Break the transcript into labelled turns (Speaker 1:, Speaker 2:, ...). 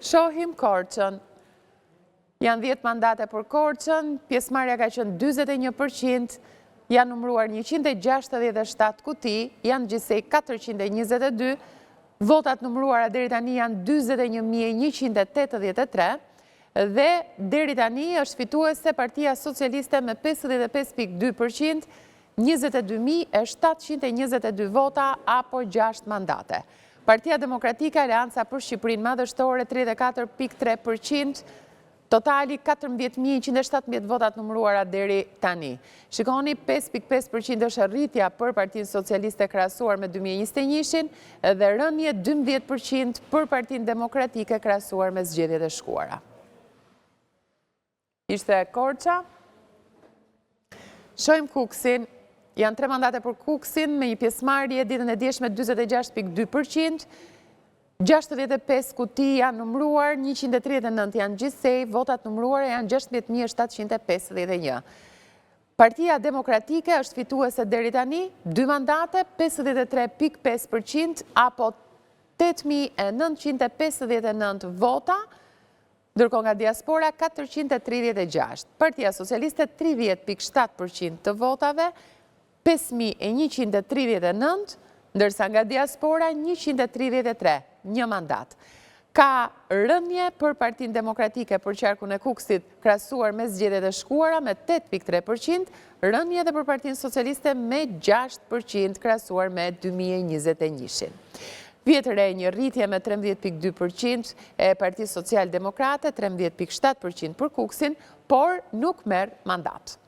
Speaker 1: Shohim Korçën. Janë 10 mandate për Korçën, pjesëmarrja ka qenë 41%, janë numëruar 167 kuti, janë gjithsej 422, votat numëruara deri tani janë 41.183 dhe deri tani është fituese Partia Socialiste me 55.2%, 22.722 vota apo 6 mandate. Partia Demokratike Aleanca për Shqipërinë Madhështore 34.3%, totali 14.117 votat numëruara deri tani. Shikoni, 5.5% është rritja për Partinë Socialiste krahasuar me 2021-shin dhe rënje 12% për Partinë Demokratike krahasuar me zgjedhjet e shkuara. Ishte Korça. Shohim Kuksin. Janë 3 mandate për Kuksin me një pjesëmarrje ditën e djeshme 46.2%, 65 kuti janë numëruar, 139 janë gjithsej, votat numëruara janë 16.751. Partia Demokratike është fituese deri tani, 2 mandate, 53.5% apo 8.959 vota, ndërkohë nga diaspora 436. Partia Socialiste 30.7% të votave, 5.139, ndërsa nga diaspora 133, një mandat. Ka rënje për Partinë Demokratike për qarkun e Kuksit krahasuar me zgjedhjet e shkuara me 8.3%, rënje edhe për Partinë Socialiste me 6% krahasuar me 2021-shin. Vjetër e një rritje me 13.2% e Partisë Social Demokrate, 13.7% për Kuksin, por nuk merr mandat.